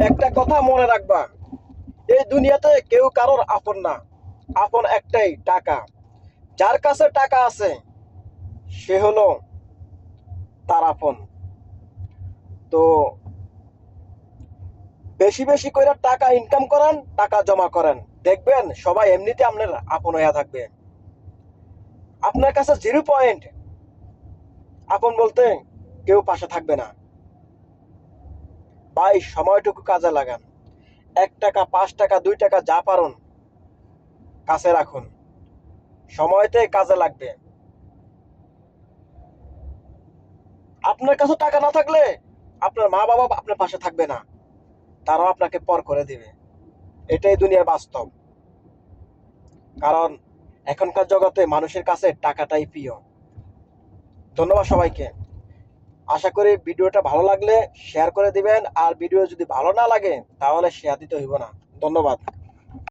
একটা কথা মনে রাখবা, এই দুনিয়াতে কেউ কারোর আপন না। আপন একটাই, টাকা। যার কাছে টাকা আছে সে হলো তার আপন। তো বেশি বেশি করে টাকা ইনকাম করেন, টাকা জমা করেন, দেখবেন সবাই এমনিতে আপনার আপন হইয়া থাকবে। আপনার কাছে 0 পয়েন্ট, আপন বলতে কেউ পাশে থাকবে না। ভাই, সময়টুকু কাজে লাগান। 1 টাকা, 5 টাকা, 2 টাকা যা পারুন কাছে রাখুন, সময়তে কাজে লাগবে। আপনার কাছে টাকা না থাকলে আপনার মা বাবা আপনার পাশে থাকবে না, তারাও আপনাকে পর করে দিবে। এটাই দুনিয়ার বাস্তব। কারণ এখনকার জগতে মানুষের কাছে টাকাটাই প্রিয়। ধন্যবাদ সবাইকে। আশা করি ভিডিওটা ভালো লাগলে শেয়ার করে দিবেন, আর ভিডিও যদি ভালো না লাগে তাহলে শেয়ার দিতে হইব না। ধন্যবাদ।